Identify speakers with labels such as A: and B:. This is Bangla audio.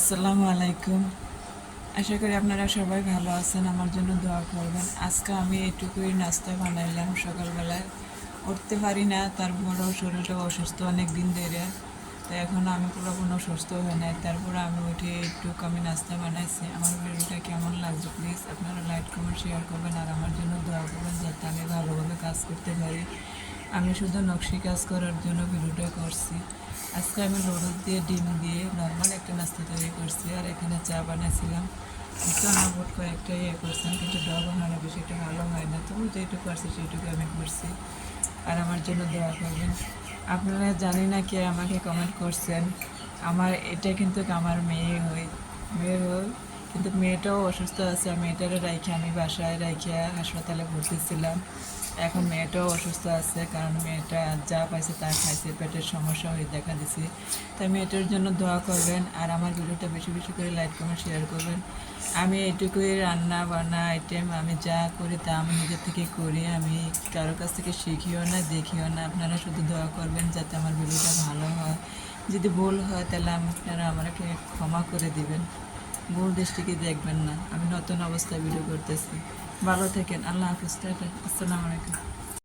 A: আসসালামু আলাইকুম। আশা করি আপনারা সবাই ভালো আছেন, আমার জন্য দোয়া করবেন। আজকে আমি এটুকুই নাস্তা বানাইলাম সকালবেলায়। উঠতে পারি না, তারপরেও শরীরটা অসুস্থ অনেক দিন ধরে। তো এখন আমি পুরোপুরি সুস্থ হয়ে নাই, তারপরে আমি উঠে একটু আমি নাস্তা বানাইছি। আমার ভিডিওটা কেমন লাগছে প্লিজ আপনারা লাইক কমেন্ট শেয়ার করবেন, আর আমার জন্য দোয়া করবেন যাতে আমি ভালোভাবে কাজ করতে পারি। আমি শুধু নকশি কাজ করার জন্য ভিডিওটা করছি। আজকে আমি লড়ু দিয়ে ডিম দিয়ে নর্মাল একটা নাস্তা তৈরি করছি, আর এখানে চা বানাইছিলাম। তো না বোধ কয়েকটা করছেন, কিন্তু ডা বানানো বিষয়টা ভালো হয় না, তবু যেটুকু পারছি সেইটুকু আমি করছি। আর আমার জন্য দোয়া করবেন। আপনারা জানি না কে আমাকে কমেন্ট করছেন, আমার এটা কিন্তু আমার মেয়ে হই, কিন্তু মেয়েটাও অসুস্থ আছে। মেয়েটারও রাইখে আমি বাসায় রাইখে হাসপাতালে ভর্তি ছিলাম। এখন মেয়েটাও অসুস্থ আছে, কারণ মেয়েটা যা পাইছে তা খাইছে, পেটের সমস্যা হয়ে দেখা দিছে। তাই মেয়েটার জন্য দোয়া করবেন, আর আমার ভিডিওটা বেশি বেশি করে লাইক কমেন্ট শেয়ার করবেন। আমি এটুকুই রান্না বান্না আইটেম আমি যা করি তা আমি নিজের থেকে করি, আমি কারো কাছ থেকে শিখিও না দেখিও না। আপনারা শুধু দোয়া করবেন যাতে আমার ভিডিওটা ভালো হয়। যদি ভুল হয় তাহলে আপনারা আমাকে ক্ষমা করে দিবেন, ভুল দৃষ্টিকে দেখবেন না। আমি নতুন অবস্থায় ভিডিও করতেছি। ভালো থাকেন, আল্লাহ হাফিজ, টাটা, আসসালামু আলাইকুম।